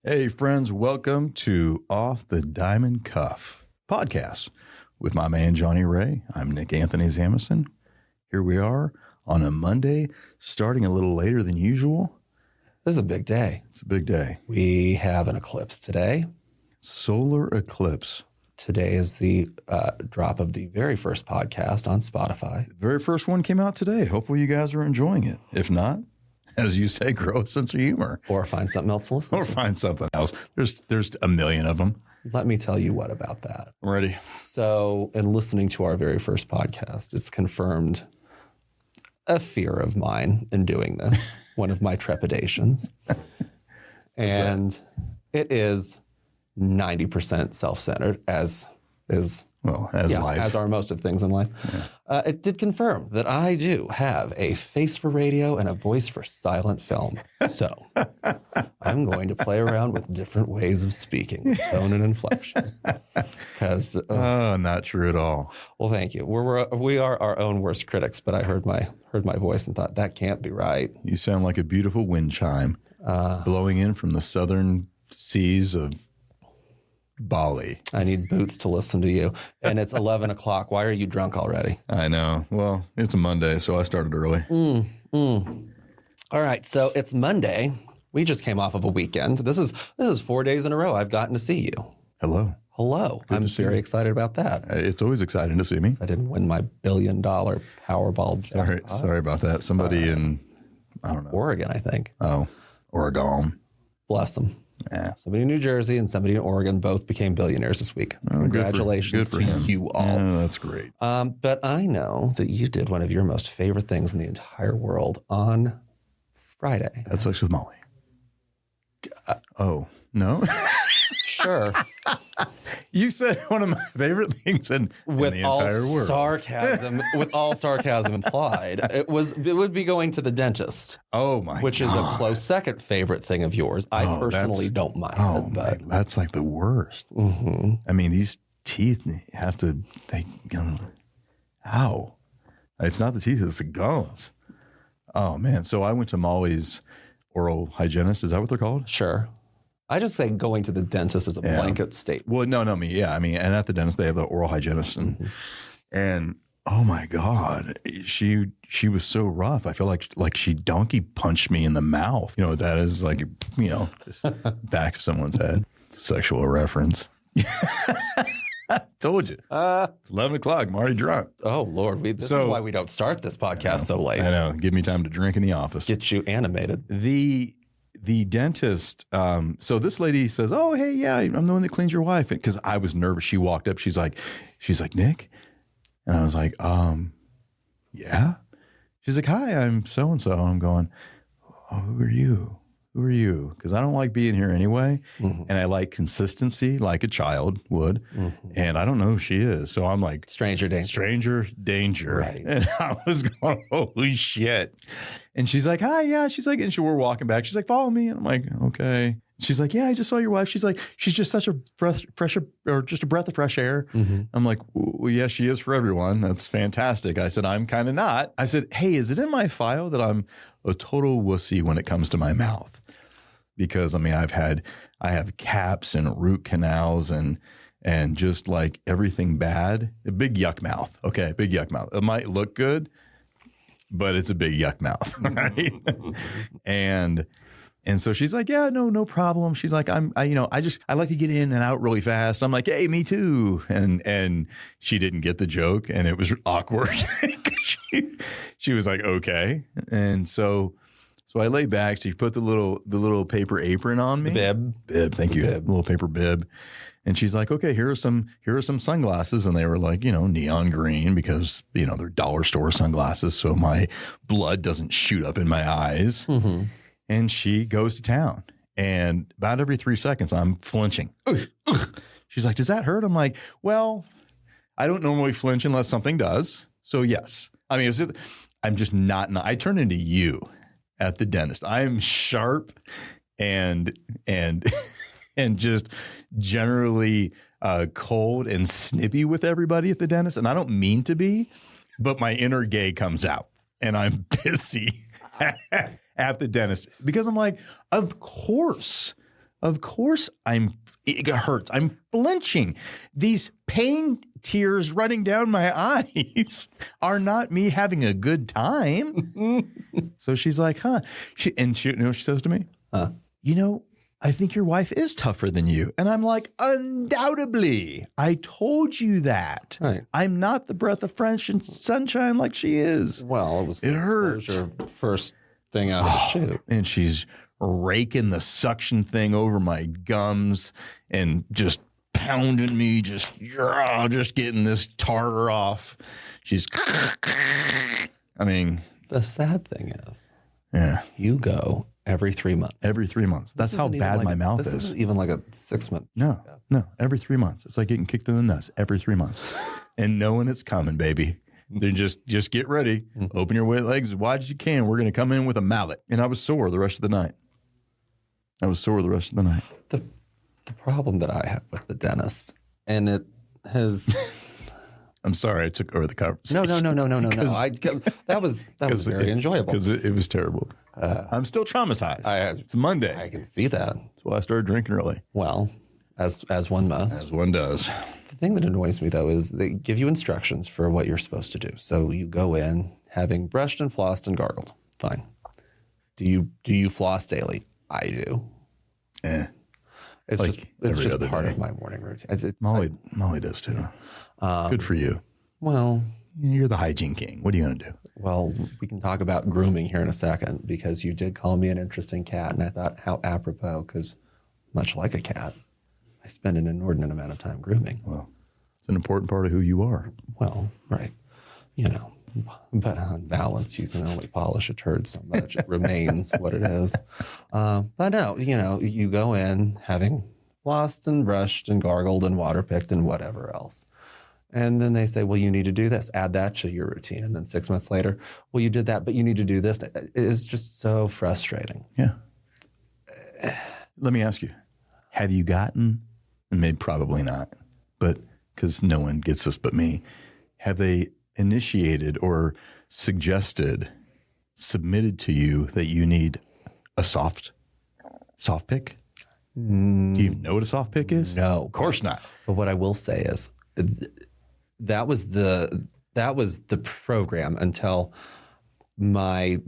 Hey, friends, welcome to Off the Diamond Cuff podcast with my man, Jonny Ray. I'm Nick Anthony Zamison. Here we are on a Monday, starting a little later than usual. This is a big day. It's a big day. We have an eclipse today. Solar eclipse. Today is the drop of the very first podcast on Spotify. The very first one came out today. Hopefully you guys are enjoying it. If not, as you say, grow a sense of humor. Or find something else to listen Or to. find something else. There's a million of them. Let me tell you what about that. I'm ready. So, in listening to our very first podcast, it's confirmed a fear of mine in doing this, one of my trepidations. And it is 90% self-centered, as is life. as are most of things in life. Yeah. It did confirm that I do have a face for radio and a voice for silent film. So I'm going to play around with different ways of speaking, with tone and inflection. Because not true at all. well, thank you. We are our own worst critics. But I heard my voice and thought that can't be right. You sound like a beautiful wind chime blowing in from the southern seas of Bali. I need boots to listen to you. And it's 11 o'clock. Why are you drunk already? I know. Well, it's a Monday, so I started early. All right. So it's Monday. We just came off of a weekend. This is 4 days in a row I've gotten to see you. Hello. I'm very excited about that. It's always exciting to see me. I didn't win my $1 billion Powerball jackpot. Sorry about that. Somebody in, I don't know. Oregon, I think. Oh, Oregon. Bless them. Yeah. Somebody in New Jersey and somebody in Oregon both became billionaires this week. Congratulations good for him. to you all. Yeah, that's great. But I know that you did one of your most favorite things in the entire world on Friday. Had sex with Molly. Oh, no? Sure. You said one of my favorite things in the entire world. With all sarcasm implied. It would be going to the dentist. Oh, my Which God. is a close second favorite thing of yours. I personally don't mind it. But That's like the worst. Mm-hmm. I mean, these teeth have to, ow. It's not the teeth, it's the gums. Oh, man. So I went to Molly's oral hygienist. Is that what they're called? sure. I just say going to the dentist is a blanket statement. Well, no, I mean, and at the dentist, they have the oral hygienist. And oh, my God, she was so rough. I feel like she donkey punched me in the mouth. You know what that is? Like, just back of someone's head. Sexual reference. Told you. It's 11 o'clock. I'm already drunk. Oh, Lord. This is why we don't start this podcast so late. I know. Give me time to drink in the office. Get you animated. The dentist, so this lady says, oh, hey, yeah, I'm the one that cleans your wife. Because I was nervous. She walked up. She's like, Nick? And I was like, yeah? She's like, hi, I'm so-and-so. I'm going, oh, who are you? Who are you? Because I don't like being here anyway. Mm-hmm. And I like consistency like a child would. Mm-hmm. And I don't know who she is. So I'm like, Stranger danger. Right. And I was going, holy shit. And she's like, hi, yeah. She's like, and we're walking back. She's like, follow me. And I'm like, okay. She's like, yeah, I just saw your wife. She's like, she's just such a breath of fresh air. Mm-hmm. I'm like, well, yeah, she is for everyone. That's fantastic. I said, I'm kind of not. I said, hey, is it in my file that I'm a total wussy when it comes to my mouth? Because I mean, I have caps and root canals and just like everything bad. A big yuck mouth. Okay, big yuck mouth. It might look good, but it's a big yuck mouth, right? And so she's like, yeah, no problem. She's like, I like to get in and out really fast. I'm like, hey, me too. And she didn't get the joke, and it was awkward. she was like, okay. And so I lay back. She put the little paper apron on me. Bib. Thank you. Bib. Little paper bib. And she's like, okay, here are some sunglasses. And they were like, neon green because, they're dollar store sunglasses. So my blood doesn't shoot up in my eyes. Mm-hmm. And she goes to town. And about every 3 seconds, I'm flinching. She's like, does that hurt? I'm like, well, I don't normally flinch unless something does. So yes. I mean, I'm just not. I turn into you at the dentist. I am sharp and just generally cold and snippy with everybody at the dentist. And I don't mean to be, but my inner gay comes out and I'm pissy at the dentist because I'm like, of course Of course it hurts. I'm flinching. These pain tears running down my eyes are not me having a good time. So she's like, huh? You know what she says to me? You know, I think your wife is tougher than you. And I'm like, undoubtedly. I told you that. Right. I'm not the breath of fresh and sunshine like she is. Well, it hurt. First thing out of the chute. And she's raking the suction thing over my gums and just pounding me, just getting this tartar off. She's, I mean. The sad thing is, you go every 3 months. Every 3 months. That's how bad my mouth is. This isn't even like a 6 month. No. Every 3 months. It's like getting kicked in the nuts every 3 months. And knowing it's coming, baby. Then just get ready. Open your legs as wide as you can. We're going to come in with a mallet. And I was sore the rest of the night. The problem that I have with the dentist, and it has. I'm sorry I took over the conversation. No. That was very enjoyable. Because it was terrible. I'm still traumatized. It's Monday. I can see that. That's why I started drinking early. Well, as one must. As one does. The thing that annoys me, though, is they give you instructions for what you're supposed to do. So you go in having brushed and flossed and gargled. Fine. Do you floss daily? I do. It's like just part of my morning routine. Molly does too. Good for you. Well, you're the hygiene king. What are you going to do? Well, we can talk about grooming here in a second because you did call me an interesting cat, and I thought how apropos because much like a cat, I spend an inordinate amount of time grooming. Well, it's an important part of who you are. Well, right. You know, but on balance, you can only polish a turd so much. It remains what it is. But no, you know, you go in having flossed and brushed and gargled and water picked and whatever else. And then they say, well, you need to do this, add that to your routine. And then 6 months later, well, you did that, but you need to do this. It's just so frustrating. Yeah. Let me ask you, have you gotten, and maybe probably not, but because no one gets this but me, have they initiated or submitted to you that you need a soft pick? Do you even know what a soft pick is? No. Of course not. But what I will say is that was the program until my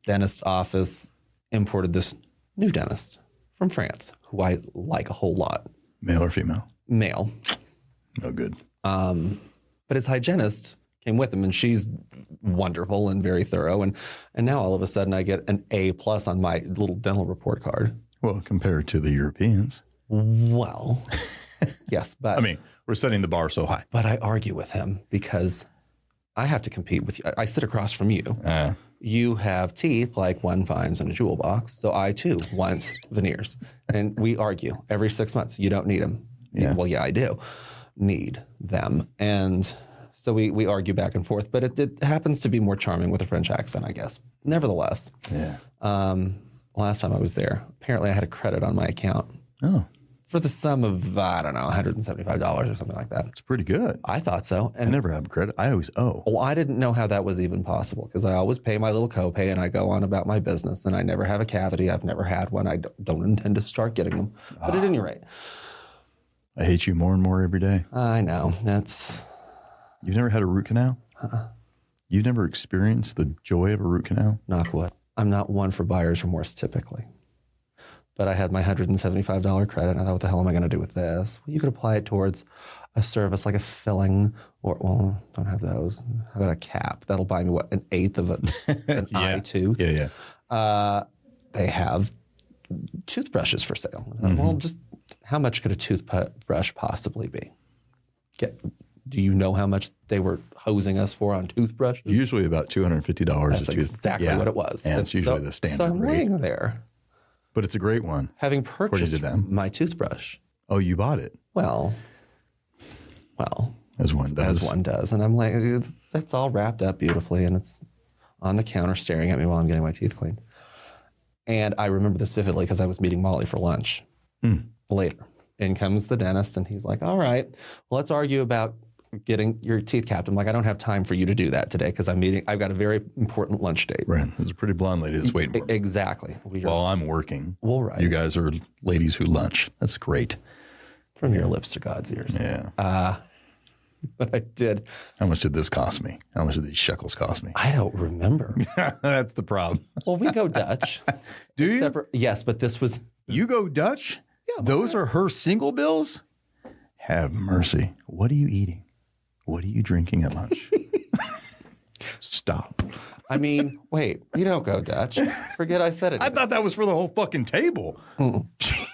dentist office imported this new dentist from France, who I like a whole lot. Male or female? Male. Oh, good. But his hygienist came with him, and she's wonderful and very thorough. And now all of a sudden I get an A+ on my little dental report card. Well, compared to the Europeans. Well, yes, but I mean, we're setting the bar so high. But I argue with him because I have to compete with you. I sit across from you. You have teeth like one finds in a jewel box, so I too want veneers. And we argue every 6 months. You don't need them. Yeah. Well, yeah, I do need them. And so we argue back and forth, but it happens to be more charming with a French accent, I guess. Nevertheless, last time I was there, apparently I had a credit on my account. Oh. For the sum of, I don't know, $175 or something like that. It's pretty good. I thought so. And I never have credit. I always owe. Well, I didn't know how that was even possible because I always pay my little copay and I go on about my business and I never have a cavity. I've never had one. I don't intend to start getting them. But at any rate. I hate you more and more every day. I know. You've never had a root canal? You've never experienced the joy of a root canal? Knock wood. I'm not one for buyer's remorse typically. But I had my $175 credit, and I thought, what the hell am I going to do with this? Well, you could apply it towards a service like a filling, or, well, don't have those. How about a cap? That'll buy me, what, an eighth of an eye tooth? Yeah. They have toothbrushes for sale. Well, just how much could a toothbrush possibly be? Do you know how much they were hosing us for on toothbrushes? Usually about $250 That's exactly what it was. And it's usually the standard So I'm rate. laying there. But it's a great one. Having purchased my toothbrush. Oh, you bought it? Well. As one does. And I'm like, it's all wrapped up beautifully, and it's on the counter staring at me while I'm getting my teeth cleaned. And I remember this vividly because I was meeting Molly for lunch later. In comes the dentist, and he's like, all right, well, let's argue about getting your teeth capped. I'm like, I don't have time for you to do that today because I've got a very important lunch date. Right. There's a pretty blonde lady that's waiting for me. Exactly. While I'm working. Well, right. You guys are ladies who lunch. That's great. From your lips to God's ears. Yeah. But I did. How much did this cost me? How much did these shekels cost me? I don't remember. That's the problem. Well, we go Dutch. Do you? Yes, but this was. You go Dutch? Yeah. Those are her single bills? Have mercy. What are you eating? What are you drinking at lunch? Stop. I mean, wait, we don't go Dutch. Forget I said it. I thought that was for the whole fucking table.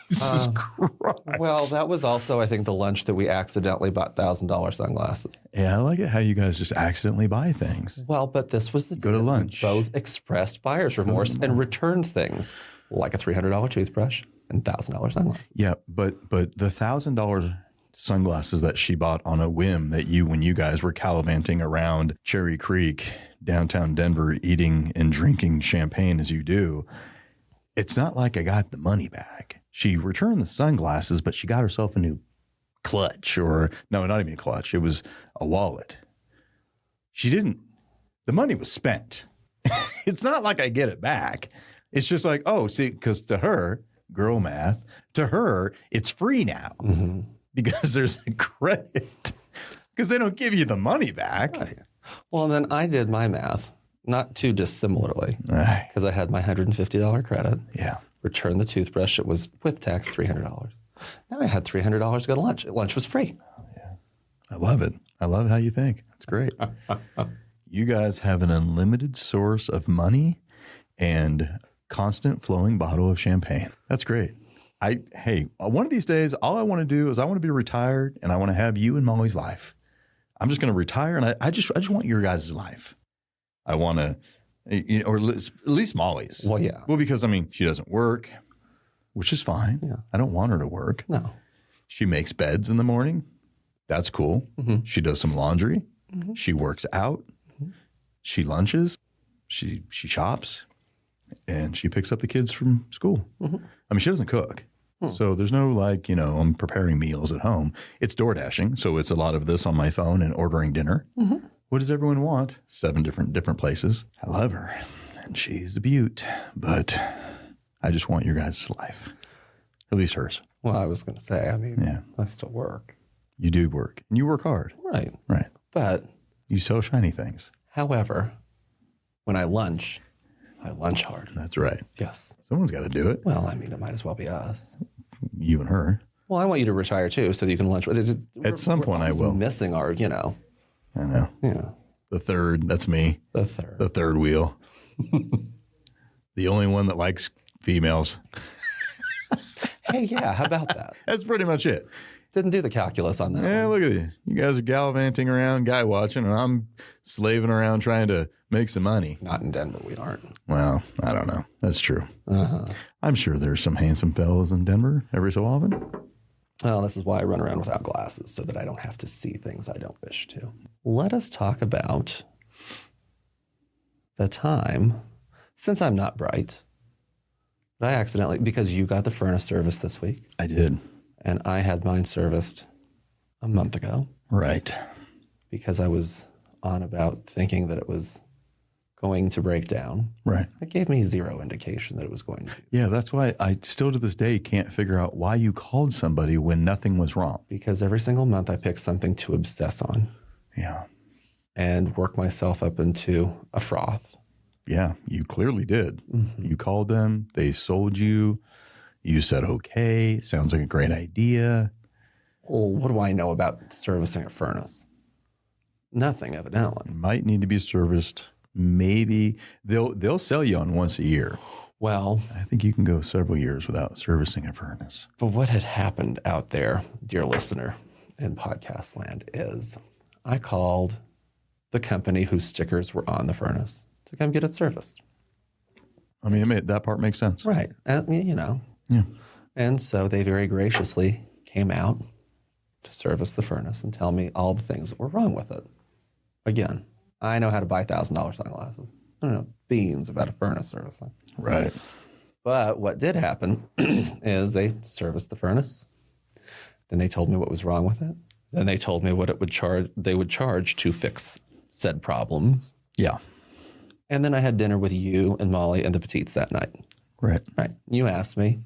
Jesus Christ. Well, that was also, I think, the lunch that we accidentally bought $1,000 sunglasses. Yeah, I like it how you guys just accidentally buy things. Well, but this was the Go to lunch. We both expressed buyer's remorse and returned things like a $300 toothbrush and $1,000 sunglasses. Yeah, but the $1,000 sunglasses that she bought on a whim that when you guys were gallivanting around Cherry Creek, downtown Denver, eating and drinking champagne as you do, it's not like I got the money back. She returned the sunglasses, but she got herself a new clutch, or no, not even a clutch. It was a wallet. She didn't. The money was spent. It's not like I get it back. It's just like, oh, see, because to her, girl math, to her, it's free now because there's a credit because they don't give you the money back. Right. Well, then I did my math, not too dissimilarly, because I had my $150 credit. Yeah. Returned the toothbrush. It was with tax $300. Now I had $300 to go to lunch. Lunch was free. Yeah. I love it. I love how you think. That's great. You guys have an unlimited source of money and constant flowing bottle of champagne. That's great. Hey, one of these days, all I want to do is I want to be retired and I want to have you and Molly's life. I'm just going to retire and I just want your guys' life. I want to, or at least Molly's. Well, yeah. Well, because I mean, she doesn't work, which is fine. Yeah. I don't want her to work. No. She makes beds in the morning. That's cool. Mm-hmm. She does some laundry. Mm-hmm. She works out. Mm-hmm. She lunches. She shops. And she picks up the kids from school. Mm-hmm. I mean, she doesn't cook. So there's no like, I'm preparing meals at home. It's door dashing. So it's a lot of this on my phone and ordering dinner. Mm-hmm. What does everyone want? 7 different places. I love her and she's a beaut, but I just want your guys' life, at least hers. Well, I was going to say, I mean, I still work. You do work and you work hard. Right. Right. But you sell shiny things. However, when I lunch hard. That's right. Yes. Someone's got to do it. Well, I mean, it might as well be us. You and her. Well, I want you to retire too, so that you can lunch with it. At some point, I will. Missing our, I know. Yeah. The third. That's me. The third. The third wheel. The only one that likes females. Hey, yeah. How about that? That's pretty much it. Didn't do the calculus on that. Yeah, look at you. You guys are gallivanting around, guy watching, and I'm slaving around trying to make some money. Not in Denver, we aren't. Well, I don't know. That's true. I'm sure there's some handsome fellows in Denver every so often. Well, this is why I run around without glasses, so that I don't have to see things I don't wish to. Let us talk about the time, since I'm not bright, but I accidentally, because you got the furnace service this week. I did. And I had mine serviced a month ago. Right. Because I was on about thinking that it was going to break down. Right. It gave me zero indication that it was going to. Yeah, that's why I still to this day can't figure out why you called somebody when nothing was wrong. Because every single month I pick something to obsess on. Yeah. And work myself up into a froth. Yeah, you clearly did. Mm-hmm. You called them. They sold you. You said, okay, sounds like a great idea. Well, what do I know about servicing a furnace? Nothing, evidently. It might need to be serviced. Maybe they'll sell you on once a year. Well, I think you can go several years without servicing a furnace. But what had happened out there, dear listener, in podcast land is I called the company whose stickers were on the furnace to come get it serviced. I mean, that part makes sense. Right. Yeah. And so they very graciously came out to service the furnace and tell me all the things that were wrong with it. Again, I know how to buy $1,000 sunglasses. I don't know beans about a furnace servicing. Right. But what did happen is they serviced the furnace. Then they told me what was wrong with it. Then they told me what it would charge. They would charge to fix said problems. Yeah. And then I had dinner with you and Molly and the Petites that night. Right. Right. You asked me.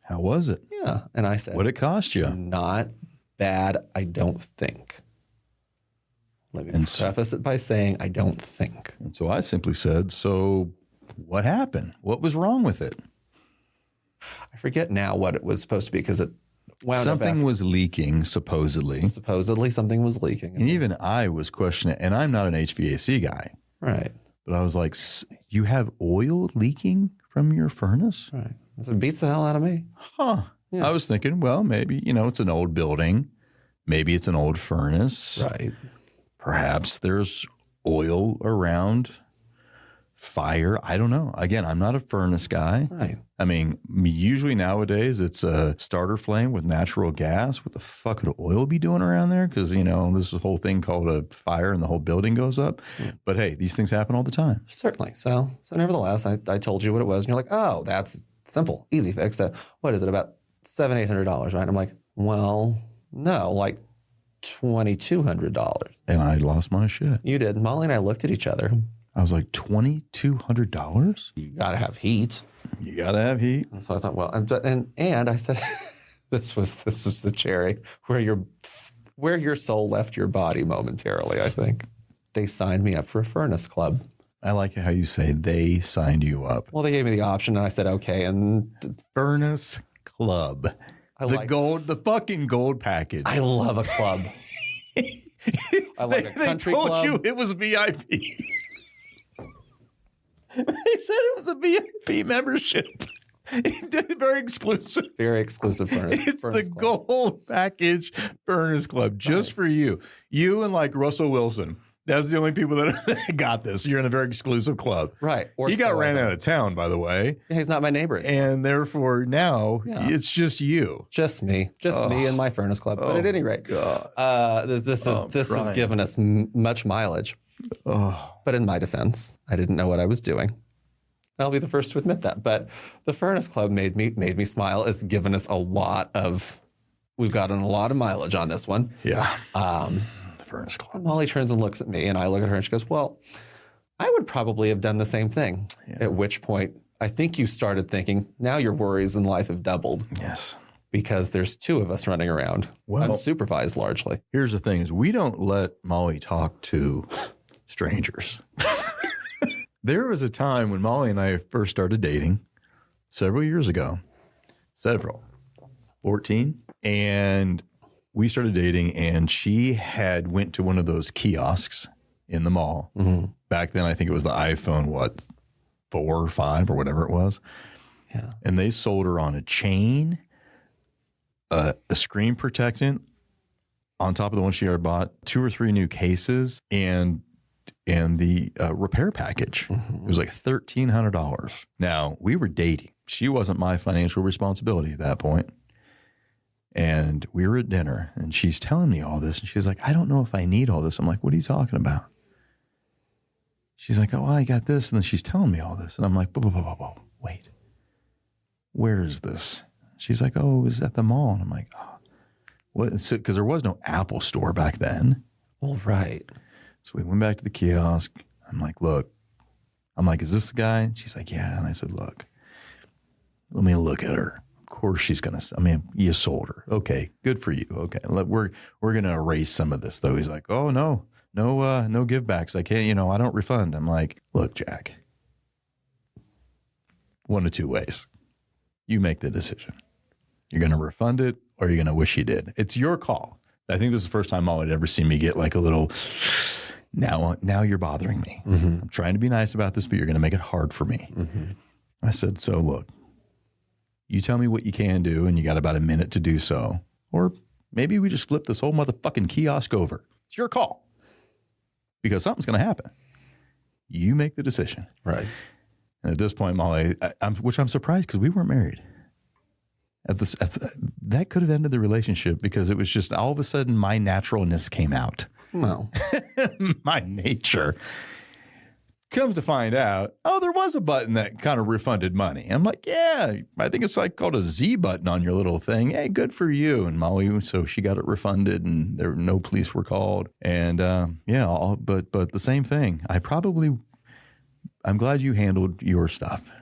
How was it? Yeah. And I said, What'd it cost you? not bad, I don't think. Let me preface it by saying, I don't think. And so I simply said, so what happened? What was wrong with it? I forget now what it was supposed to be because it wound Something was leaking, supposedly. Supposedly something was leaking. And even I was questioning, and I'm not an HVAC guy. Right. But I was like, you have oil leaking from your furnace? Right. It beats the hell out of me. Huh. Yeah. I was thinking, well, maybe, it's an old building. Maybe it's an old furnace. Right. Perhaps there's oil around, fire. I don't know. Again, I'm not a furnace guy. Right. I mean, usually nowadays it's a starter flame with natural gas. What the fuck could oil be doing around there? Because, this whole thing called a fire and the whole building goes up. Yeah. But hey, these things happen all the time. Certainly. So nevertheless, I told you what it was. And you're like, oh, that's simple, easy fix. What is it, about $700-800, right? I'm like, well, no, like $2,200. And I lost my shit. You did. Molly and I looked at each other. I was like, $2,200? You got to have heat. You got to have heat. And so I thought, well, and I said, this is the cherry where your soul left your body momentarily, I think. They signed me up for a furnace club. I like how you say they signed you up. Well, they gave me the option and I said, okay. And furnace club. The fucking gold package. I love a club. I like a country club. They told you it was VIP. They said it was a VIP membership. Very exclusive. Very exclusive furnace. It's furnace the club. gold package furnace club just for you. You and like Russell Wilson. That's the only people that got this. You're in a very exclusive club. Right. He got ran out of town, by the way. Yeah, he's not my neighbor. And therefore now it's just you. Just me. Just me and my furnace club. But at any rate, this has given us much mileage. But in my defense, I didn't know what I was doing. I'll be the first to admit that. But the furnace club made me smile. It's given us we've gotten a lot of mileage on this one. Yeah. Furnace club. Molly turns and looks at me, and I look at her, and she goes, well, I would probably have done the same thing. Yeah. At which point, I think you started thinking, now your worries in life have doubled. Yes. Because there's two of us running around, unsupervised largely. Here's the thing is we don't let Molly talk to strangers. There was a time when Molly and I first started dating several years ago. 14. And we started dating, and she went to one of those kiosks in the mall. Mm-hmm. Back then, I think it was the iPhone, 4 or 5 or whatever it was. Yeah. And they sold her on a chain, a screen protectant on top of the one she already bought, 2 or 3 new cases, and the repair package. Mm-hmm. It was like $1,300. Now, we were dating. She wasn't my financial responsibility at that point. And we were at dinner, and she's telling me all this. And she's like, I don't know if I need all this. I'm like, what are you talking about? She's like, oh, well, I got this. And then she's telling me all this. And I'm like, wait, where is this? She's like, oh, it was at the mall. And I'm like, oh, what? Because there was no Apple store back then. Well, right. So we went back to the kiosk. I'm like, look. I'm like, is this the guy? And she's like, yeah. And I said, look, let me look at her. Of course she's going to, you sold her. Okay, good for you. Okay, we're going to erase some of this, though. He's like, oh, no give backs. I can't, I don't refund. I'm like, look, Jack, one of two ways. You make the decision. You're going to refund it, or you're going to wish you did. It's your call. I think this is the first time Molly had ever seen me get like a little, now you're bothering me. Mm-hmm. I'm trying to be nice about this, but you're going to make it hard for me. Mm-hmm. I said, so look. You tell me what you can do, and you got about a minute to do so. Or maybe we just flip this whole motherfucking kiosk over. It's your call. Because something's going to happen. You make the decision. Right. And at this point, Molly, which I'm surprised because we weren't married. That could have ended the relationship because it was just all of a sudden my naturalness came out. No. My nature. Comes to find out, there was a button that kind of refunded money. I'm like, yeah, I think it's like called a Z button on your little thing. Hey, good for you. And Molly, so she got it refunded and there no police were called. And but the same thing. I'm glad you handled your stuff.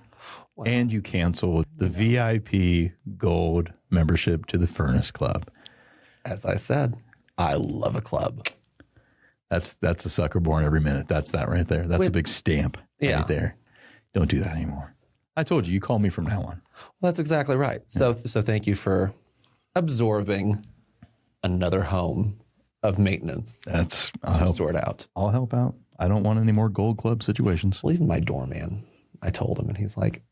Wow. And you canceled the VIP gold membership to the Furnace Club. As I said, I love a club. That's a sucker born every minute. That's that right there. That's a big stamp right there. Don't do that anymore. I told you, you call me from now on. Well, that's exactly right. So thank you for absorbing another home of maintenance. I'll sort out. I'll help out. I don't want any more gold club situations. Well, even my doorman, I told him, and he's like,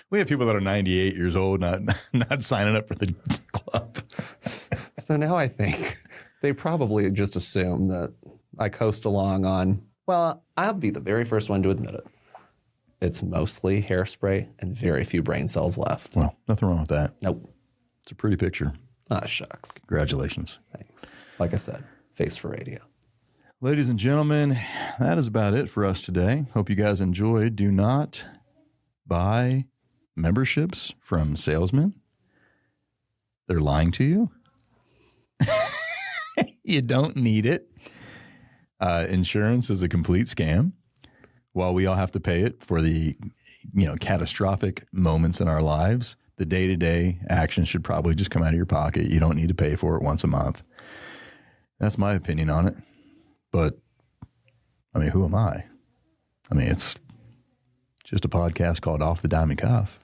we have people that are 98 years old not signing up for the club. So now I think they probably just assume that I coast along on, well, I'll be the very first one to admit it. It's mostly hairspray and very few brain cells left. Well, nothing wrong with that. Nope. It's a pretty picture. Ah, shucks. Congratulations. Thanks. Like I said, face for radio. Ladies and gentlemen, that is about it for us today. Hope you guys enjoyed. Do not buy memberships from salesmen. They're lying to you. You don't need it. Insurance is a complete scam. While we all have to pay it for the, catastrophic moments in our lives, the day-to-day action should probably just come out of your pocket. You don't need to pay for it once a month. That's my opinion on it. But, who am I? It's just a podcast called Off the Diamond Cuff.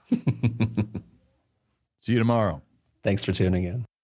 See you tomorrow. Thanks for tuning in.